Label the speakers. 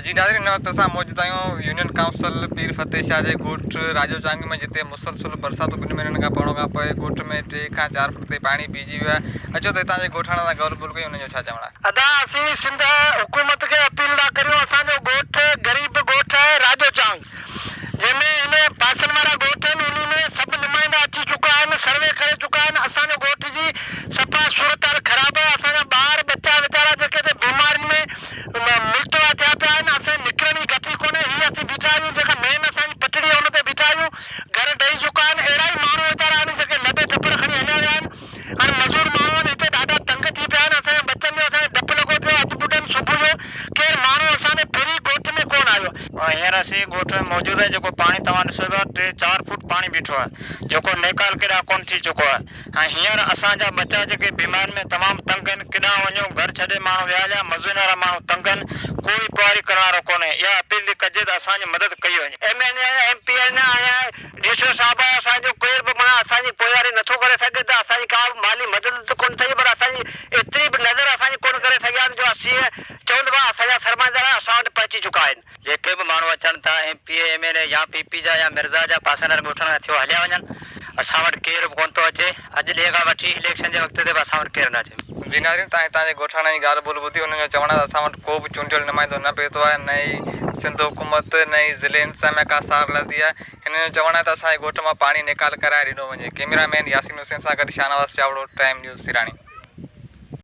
Speaker 1: जी नाज़रीन, हिन वक़्तु असां मौजूदु आहियूं यूनियन काउंसिल पीर फतेह शाह जे ॻोठ राजो चांग में, जिते मुसलसल बरसातूं 2 महीननि खां पवण खां पोइ ॻोठ में 3 खां 4 फुट ते पाणी बीहजी वियो आहे। अचो त हितां जे ॻोठाणा सां ॻाल्हि कयूं, हुनजो छा चवणु आहे।
Speaker 2: अदा असीं सिंध हुकूमत खे अपील था करियूं, असांजो ॻोठ ग़रीब ॻोठ आहे राजो चांग, जंहिंमें हिन पासनि वारा ॻोठ आहिनि, उन में सभु नुमाइंदा अची चुका आहिनि, सर्वे करे चुका आहिनि। असांजो ॻोठ जी सफ़ा सूरत हाल ख़राबु आहे। असांजा ॿार बच्चा वीचारा जेके त बीमारियुनि में मुल्तवा थिया पिया आहिनि। असां निकिरण जी गति कोन्हे। हीअ असीं बीठा आहियूं, जेका मेन असांजी पटड़ी आहे उन ते बीठा आहियूं। घर ॾेई चुका आहिनि। अहिड़ा ई माण्हू वीचारा आहिनि जेके लबे टपर खणी हलिया विया आहिनि। हाणे मज़ूर माण्हू आहिनि, हिते ॾाढा तंग थी पिया आहिनि। असांजे बच्चनि जो असांखे डपु लॻो पियो आहे। अॼु ॿुधनि सुबुह जो केरु माण्हू असांजे फिरी ॻोठ में कोन आयो।
Speaker 3: हींअर असीं ॻोठ में मौजूदु आहे। जेको पाणी तव्हां ॾिसो था 3-4 फुट पाणी बीठो आहे, जेको नेकाल केॾा कोन थी चुको आहे। ऐं हींअर असांजा बच्चा जेके बीमारियुनि में तमामु तंग आहिनि, केॾां वञो, घर छॾे माण्हू विया हलिया, मज़ूर वारा माण्हू तंग आहिनि, कोई पवारी करण वारो कोन्हे। इहा अपील थी कजे त असांजी मदद कई वञे।
Speaker 2: MLA MP आया डीसो साहब आहे, असांजो केर बि माना असांजी पोयारी नथो करे सघे, त असांजी का बि माली मदद त कोन थी, पर असांजी एतिरी बि नज़र असांजी कोन करे सघिया आहिनि जो असीं चवंदो आहे। असांजा सरमाईंदार असां वटि पहुची चुका आहिनि।
Speaker 3: जेके बि माण्हू अचनि था, MP MLA या PP जा या मिर्ज़ा जा पासनि वारे ॻोठनि खां थियो हलिया वञनि। असां वटि केरु बि कोन थो अचे। अॼु ॾींहं खां वठी इलेक्शन जे वक़्त ते बि असां वटि केरु न अचे।
Speaker 1: जी नाज़रीन, तव्हां हितां जे ॻोठाणा जी ॻाल्हि ॿोल ॿुधी, हुनजो चवणु आहे त असां वटि को बि चूंडियल नुमाइंदो न पहुतो आहे, न ई सिंध हुकूमत, न ई ज़िले इंतज़ामिया का सार लधी आहे। हिन जो चवणु आहे त असांजे ॻोठ मां पाणी निकाल कराए ॾिनो वञे। कैमरामैन यासीन हुसैन सां गॾु शाहनवाज़ चावड़ो, टाइम न्यूज़ सिराणी।